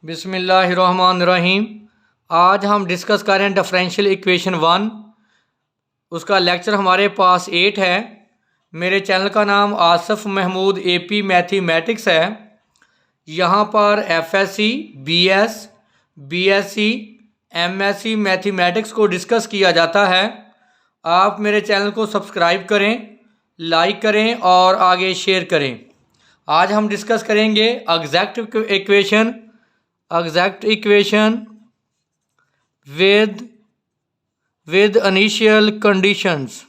बिस्मिल्लाहिर्रहमानिर्रहीम। आज हम डिस्कस करें डिफरेंशियल इक्वेशन 1। उसका लेक्चर हमारे पास 8 है। मेरे चैनल का नाम आसिफ महमूद AP मैथमेटिक्स है। यहाँ पर FSc, BS, BSc, MSc mathematics को डिस्कस किया जाता है। आप मेरे चैनल को सब्सक्राइब करें, लाइक करें और आगे शेयर करें। आज हम डिस्कस करेंगे exact equation with initial conditions.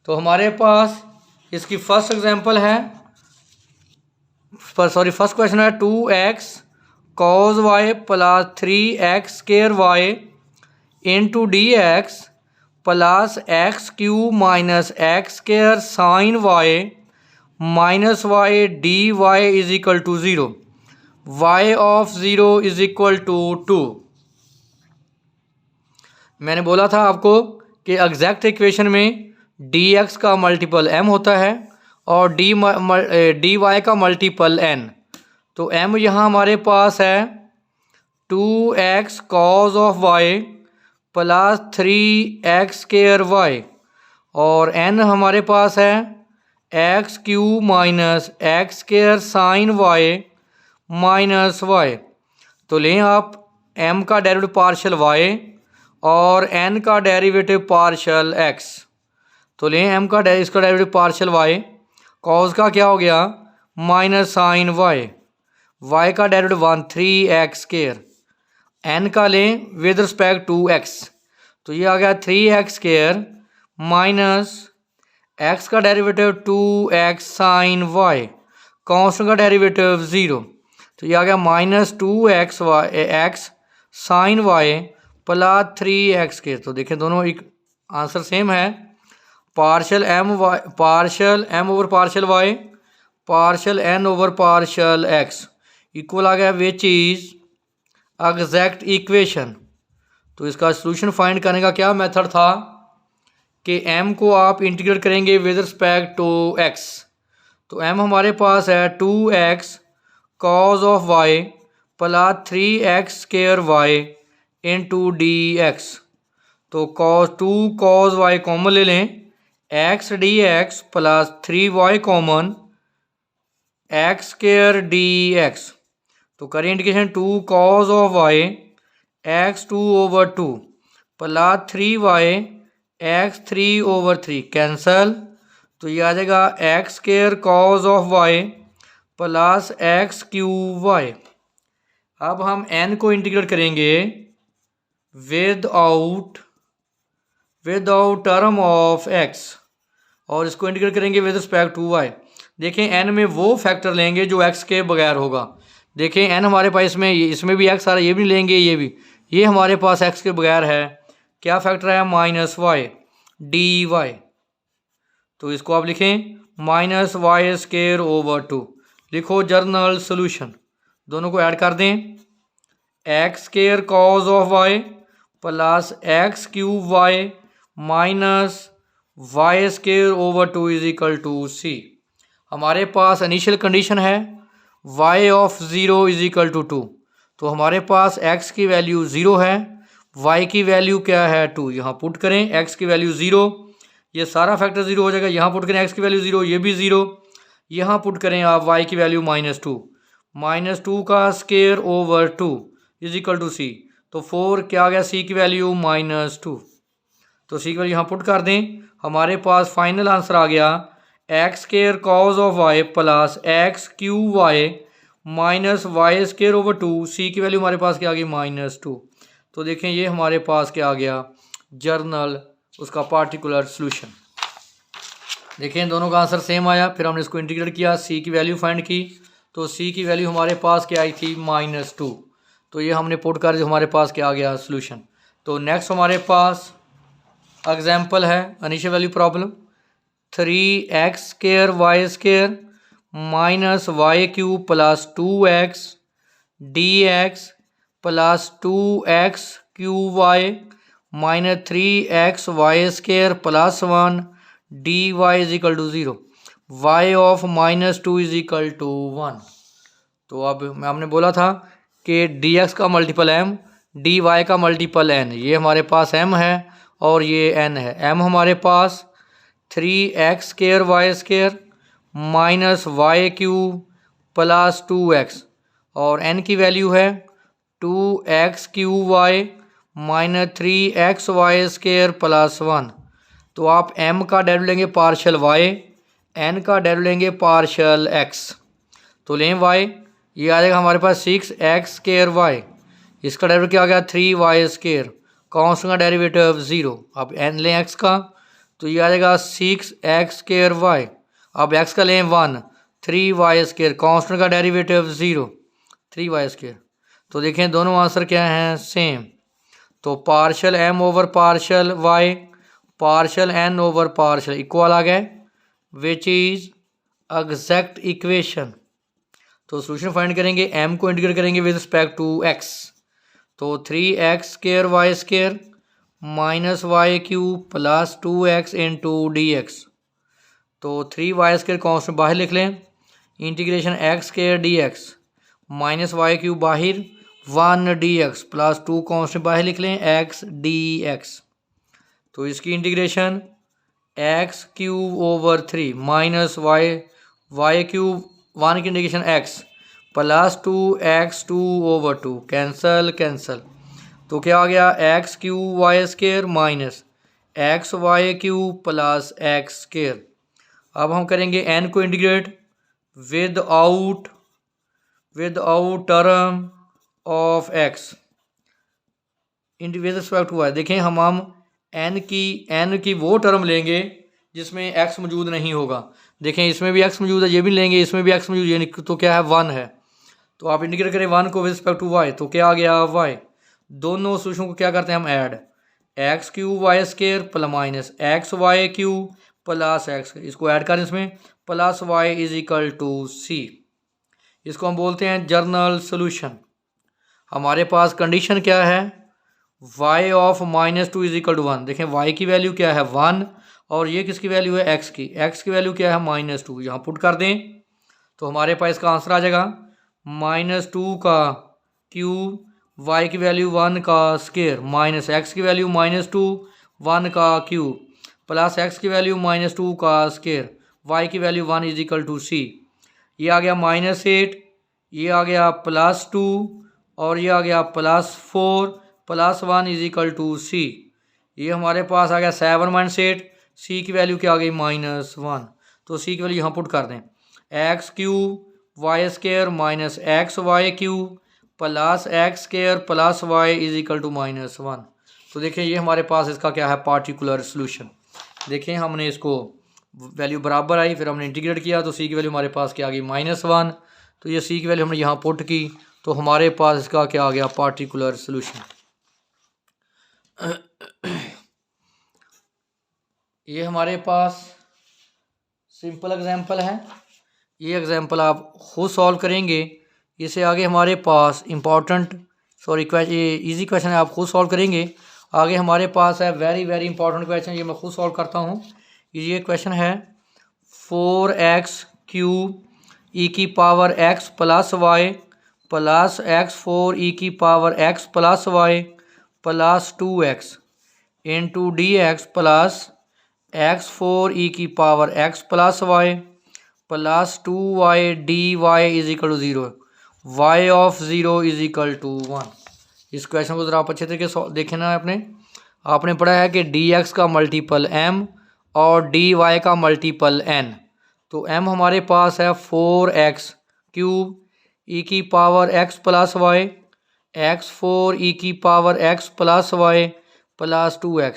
तो हमारे पास इसकी फर्स्ट क्वेश्चन है 2x cos y plus 3x square y into dx plus x cube minus x square sine y minus y dy is equal to 0। y of 0 is equal to 2। मैंने बोला था आपको कि exact equation में dx का multiple m होता है और dy का मल्टीपल n। तो m यहाँ हमारे पास है 2x cos of y plus 3x square y और n हमारे पास है x cube minus x square sine y minus y। तो लें आप m का डेरिवेटिव पार्शियल y और n का डेरिवेटिव पार्शियल x। तो लें m का इसका डेरिवेटिव पार्शियल y, cos का क्या हो गया माइनस साइन y का डेरिवेटिव 1 3x स्क्वायर, n का लें विद रिस्पेक्ट टू x। तो ये आ गया 3x स्क्वायर माइनस x का derivative 2x sine y, constant का डेरिवेटिव 0। तो ये आ गया minus 2x sine y plus 3x square. तो देखें दोनों एक आंसर सेम है। Partial m over partial y partial n over partial x equal आ गया विच इज एग्जैक्ट इक्वेशन। तो इसका सॉल्यूशन फाइंड करने का क्या मेथड था कि m को आप इंटीग्रेट करेंगे विद रिस्पेक्ट टू x। तो m हमारे पास है 2x cos of y plus 3x square y into dx। तो टू cos y कॉमन ले लें, x dx plus 3y common x square dx। तो करें integration 2 cos of y x 2 over 2 plus 3y x 3 over 3 cancel. तो ये आ जाएगा x square cos of y plus x cube y। अब हम n को इंटीग्रेट करेंगे विदाउट टर्म ऑफ x और इसको इंटीग्रेट करेंगे विद रिस्पेक्ट टू y। देखें n में वो फैक्टर लेंगे जो x के बगैर होगा। देखें n हमारे पास इसमें भी x आ रहा है, ये भी लेंगे, ये हमारे पास x के बगैर है। क्या फैक्टर है माइनस y dy। तो इसको आप लिखें माइनस y स्क्वायर ओवर 2। लिखो जर्नल सोल्यूशन, दोनों को ऐड कर दें। X square cos of y plus x cube y minus y square over 2 is equal to c। हमारे पास इनिशियल कंडीशन है y of 0 is equal to 2। तो हमारे पास x की वैल्यू 0 है, y की वैल्यू क्या है 2। यहाँ पुट करें x की वैल्यू 0, ये सारा फैक्टर 0 हो जाएगा। यहाँ पुट करें x की वैल्यू 0, ये भी 0। यहाँ पुट करें आप y की वैल्यू -2 का square over 2 is equal to c। तो 4 क्या आ गया c की वैल्यू -2। तो c की वैल्यू यहाँ पुट कर दें। हमारे पास फाइनल आंसर आ गया x square cos of y plus x cube y minus y square over 2। c की वैल्यू हमारे पास क्या आ गई -2। तो देखें ये हमारे पास क्या आ गया जर्नल उसका पार्टिकुलर सॉल्यूशन। देखें दोनों का आंसर सेम आया। फिर हमने इसको इंटीग्रेट किया, c की वैल्यू फाइंड की। तो c की वैल्यू हमारे पास क्या आई थी -2। तो ये हमने पुट कर दिया, हमारे पास क्या आ गया सॉल्यूशन। तो नेक्स्ट हमारे पास एग्जाम्पल है initial value problem 3x square y square minus y cube plus 2x dx plus 2x cube y minus 3x y square plus 1 dy is equal to 0। y of -2 is equal to 1। तो अब हमने बोला था कि d x का multiple m, d y का multiple n. ये हमारे पास एम है और ये एन है। एम हमारे पास 3x² y² minus Y cube plus 2x, और एन की वैल्यू है 2x³ माइनस 3xy² प्लस 1। तो आप m का डेरिवेटिव लेंगे पार्शियल y, n का डेरिवेटिव लेंगे पार्शियल x। तो लें y, ये आ जाएगा हमारे पास 6x² y, इसका डेरिवेटिव क्या आ गया 3y², कांस्टेंट का डेरिवेटिव 0। अब n लें x का, तो ये आ जाएगा 6x² y। अब x का लें 1, 3y², कांस्टेंट का डेरिवेटिव 0, 3y²। तो देखें दोनों आंसर क्या हैं, सेम। तो partial m over partial y, partial n over partial equal आ गए, विच इज एग्जैक्ट इक्वेशन। तो सोल्यूशन फाइंड करेंगे, m को इंटीग्रेट करेंगे विद रिस्पेक्ट टू x। तो 3x² y² minus Y cube plus 2x into D X. तो 3y² constant बाहर लिख लें, integration x² dx minus Y cube बाहर 1 dx प्लस 2 कॉन्स्टेंट बाहर लिख लें x dx। तो इसकी integration x³ over 3 minus Y cube 1 की integration x plus 2x2 over 2, cancel. तो क्या आ गया x³ y² minus xy³ plus x²। अब हम करेंगे n को integrate without term of x with respect to y। देखें हम n की वो टर्म लेंगे जिसमें x मौजूद नहीं होगा। देखें इसमें भी x मौजूद है, ये भी लेंगे, इसमें भी x मौजूद है, तो क्या है 1 है। तो आप इंटीग्रेट करें 1 को विद रिस्पेक्ट टू y, तो क्या आ गया y। दोनों सोल्यूशन को क्या करते हैं हम add, x³ y² plus minus xy³ plus x, इसको ऐड करें इसमें plus y is equal to c। इसको हम बोलते हैं जनरल सोल्यूशन। हमारे पास कंडीशन क्या है, y of -2 is equal to 1। देखें y की वैल्यू क्या है 1 और ये किसकी वैल्यू है x की वैल्यू क्या है -2। यहाँ पुट कर दें तो हमारे पास इसका आंसर आ जाएगा -2 का क्यूब, y की वैल्यू 1 का स्क्वायर माइनस x की वैल्यू -2 1 का क्यूब प्लस x की वैल्यू -2 का स्क्वायर, y की value 1 is equal to c। ये आ गया -8, ये आ गया +2 और ये आ गया +4 plus 1 is equal to c। ये हमारे पास आ गया 7 - 8, c की वैल्यू क्या आ गई -1। तो c की वैल्यू यहाँ पुट कर दें, x³ y² minus xy³ plus x² plus y is equal to -1। तो देखिए ये हमारे पास इसका क्या है पार्टिकुलर सोल्यूशन। देखें हमने इसको वैल्यू बराबर आई, फिर हमने इंटीग्रेट किया तो c की वैल्यू हमारे पास क्या आ गई -1। तो ये c की वैल्यू हमने यहाँ पुट की तो हमारे पास इसका क्या आ गया पार्टिकुलर सोल्यूशन। ये हमारे पास सिंपल एग्जांपल है, ये एग्जांपल आप खुद सॉल्व करेंगे। इससे आगे हमारे पास इजी क्वेश्चन है, आप खुद सॉल्व करेंगे। आगे हमारे पास है वेरी इंपॉर्टेंट क्वेश्चन, ये मैं खुद सॉल्व करता हूँ। ये क्वेश्चन है 4x³ e⁻x plus y plus x4 e⁻x plus y plus 2x into dx plus x4 e⁻x plus y plus 2y dy is equal to 0, y of 0 is equal to 1। इस question को ज़रा आप अच्छे तरीके से देखें ना। आपने पढ़ा है कि dx का मल्टीपल m और dy का मल्टीपल n। तो m हमारे पास है 4x³ e⁻x plus y, x4 e⁻x plus y plus 2x,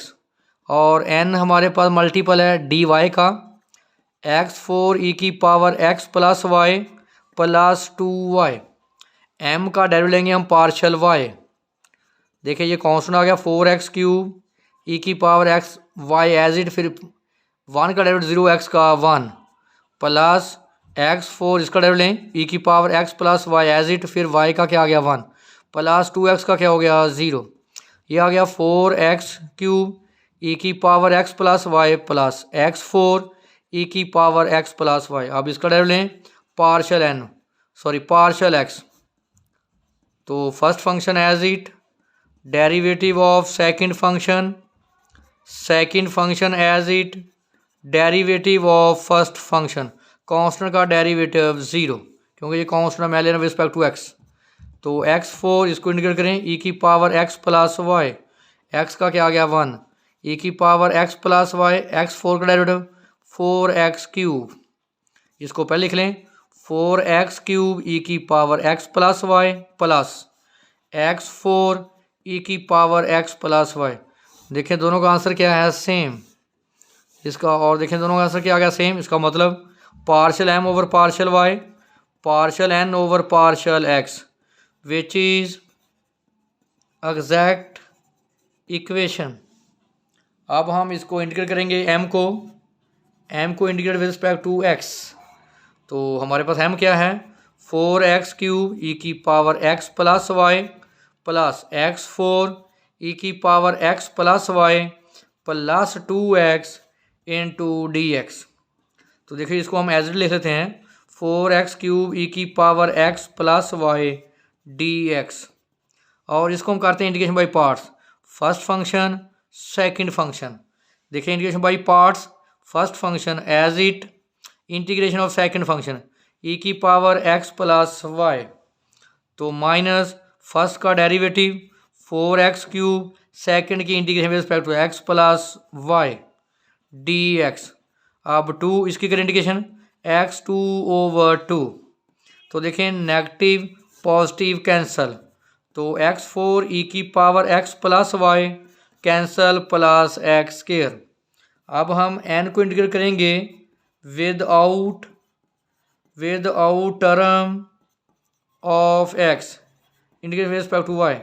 और n हमारे पास मल्टीपल है dy का, x4 e⁻x plus y plus 2y। m का डेरिवेटिव लेंगे हम पार्शियल y। देखिए ये कांस्टेंट आ गया 4x³ e⁻x y as it, फिर 1 का डेरिवेटिव 0x का 1 प्लस x4 इसका डेरिवेटिव लें e⁻x plus y as it, फिर y का क्या आ गया 1 प्लस 2x का क्या हो गया 0। ये आ गया 4x³ e⁻x plus y plus x4 e⁻x plus y। अब इसका डेरिवेटिव लें पार्शियल n, पार्शियल एक्स। तो first function as it, derivative of second function as it, derivative of first function. Constant का डेरिवेटिव 0, क्योंकि ये कांस्टेंट मैं ले रहा हूँ रिस्पेक्ट टू एक्स। तो x4 इसको इंटीग्रेट करें e की power x plus y, x का क्या आ गया 1, e की power x plus Y, x4 का डेरिवेटिव 4x क्यूब, इसको पहले लिख लें 4x क्यूब e की power x plus y plus x4 e की पावर x प्लस वाई। देखें दोनों का आंसर क्या है, सेम इसका, और देखें दोनों का आंसर क्या आ गया, सेम। इसका मतलब partial m over partial y, partial n over partial x, which is exact equation. अब हम इसको इंटीग्रेट करेंगे m को integrate with respect to x। तो हमारे पास m क्या है, 4x क्यूब e की power x plus y plus x4 e की power x plus y plus 2x into dx। तो देखिए इसको हम एज इट लिख लेते हैं 4x क्यूब e की power x plus Y dx, और इसको हम करते हैं integration by parts, first function second function. देखिए integration by parts, first function as it, integration of second function e की पावर x प्लस वाई, तो minus first का डेरिवेटिव 4x क्यूब, सेकंड की integration with respect to x plus Y dx। अब 2 इसकी करें integration x2 over 2, तो देखें negative positive cancel, तो x4 e की power x plus y cancel plus x square. अब हम n को इंटीग्रेट करेंगे without term of x, integrate with respect to y।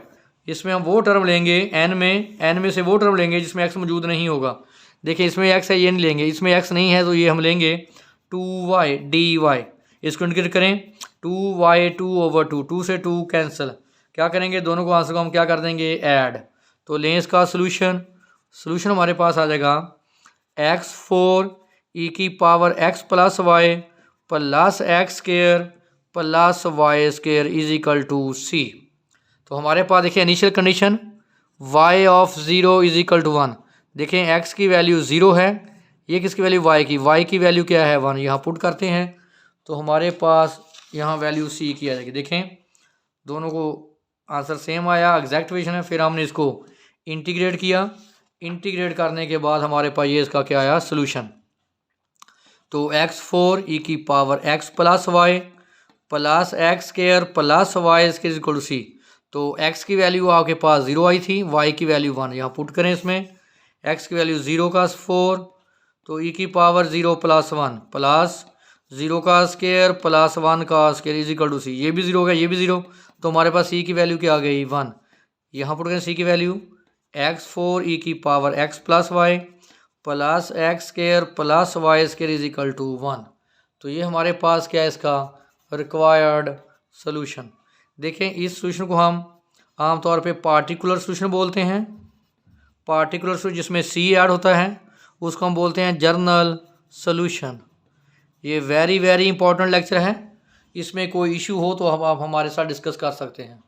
इसमें हम वो टर्म लेंगे n में से वो टर्म लेंगे जिसमें x मौजूद नहीं होगा। देखिए इसमें x है, ये नहीं लेंगे, इसमें x नहीं है तो ये हम लेंगे 2y dy। इसको इंटीग्रेट करें 2y 2 ओवर 2, 2 से 2 कैंसिल, क्या करेंगे दोनों को आंसर को हम क्या कर देंगे, ऐड। तो लें इसका सोल्यूशन हमारे पास आ जाएगा x4 e की power x plus y plus x square plus y square is equal to c। तो हमारे पास देखिए initial condition y of 0 is equal to 1। देखें x की वैल्यू 0 है, ये किसकी वैल्यू y की वैल्यू क्या है 1, यहाँ पुट करते हैं तो हमारे पास यहाँ वैल्यू c की आ जाएगी। देखें दोनों को आंसर सेम आया, एग्जैक्ट इक्वेशन है। फिर हमने इसको इंटीग्रेट किया, इंटीग्रेट करने के बाद हमारे पास ये इसका क्या आया, सोल्यूशन। तो x4 e की power x plus y plus x square plus y square equal to c। तो x की वैल्यू आपके पास 0 आई थी, y की वैल्यू 1, यहाँ पुट करें इसमें x की वैल्यू 0 का 4, तो e की पावर 0 प्लस 1 प्लस 0 का स्क्वायर प्लस 1 का square is equal to c। ये भी 0 हो गया, ये भी 0, तो हमारे पास c की वैल्यू क्या आ गई 1। यहाँ पुट करें c की वैल्यू x4 e की power x plus y plus x square plus y square is equal to 1। तो ये हमारे पास क्या है, इसका रिक्वायर्ड सोल्यूशन। देखें इस सोल्यूशन को हम आमतौर पे पार्टिकुलर सोल्यूशन बोलते हैं, पार्टिकुलर सोल्यूशन जिसमें c ऐड होता है उसको हम बोलते हैं जनरल सोल्यूशन। ये वेरी इंपॉर्टेंट लेक्चर है, इसमें कोई इशू हो तो आप हमारे साथ डिस्कस कर सकते हैं।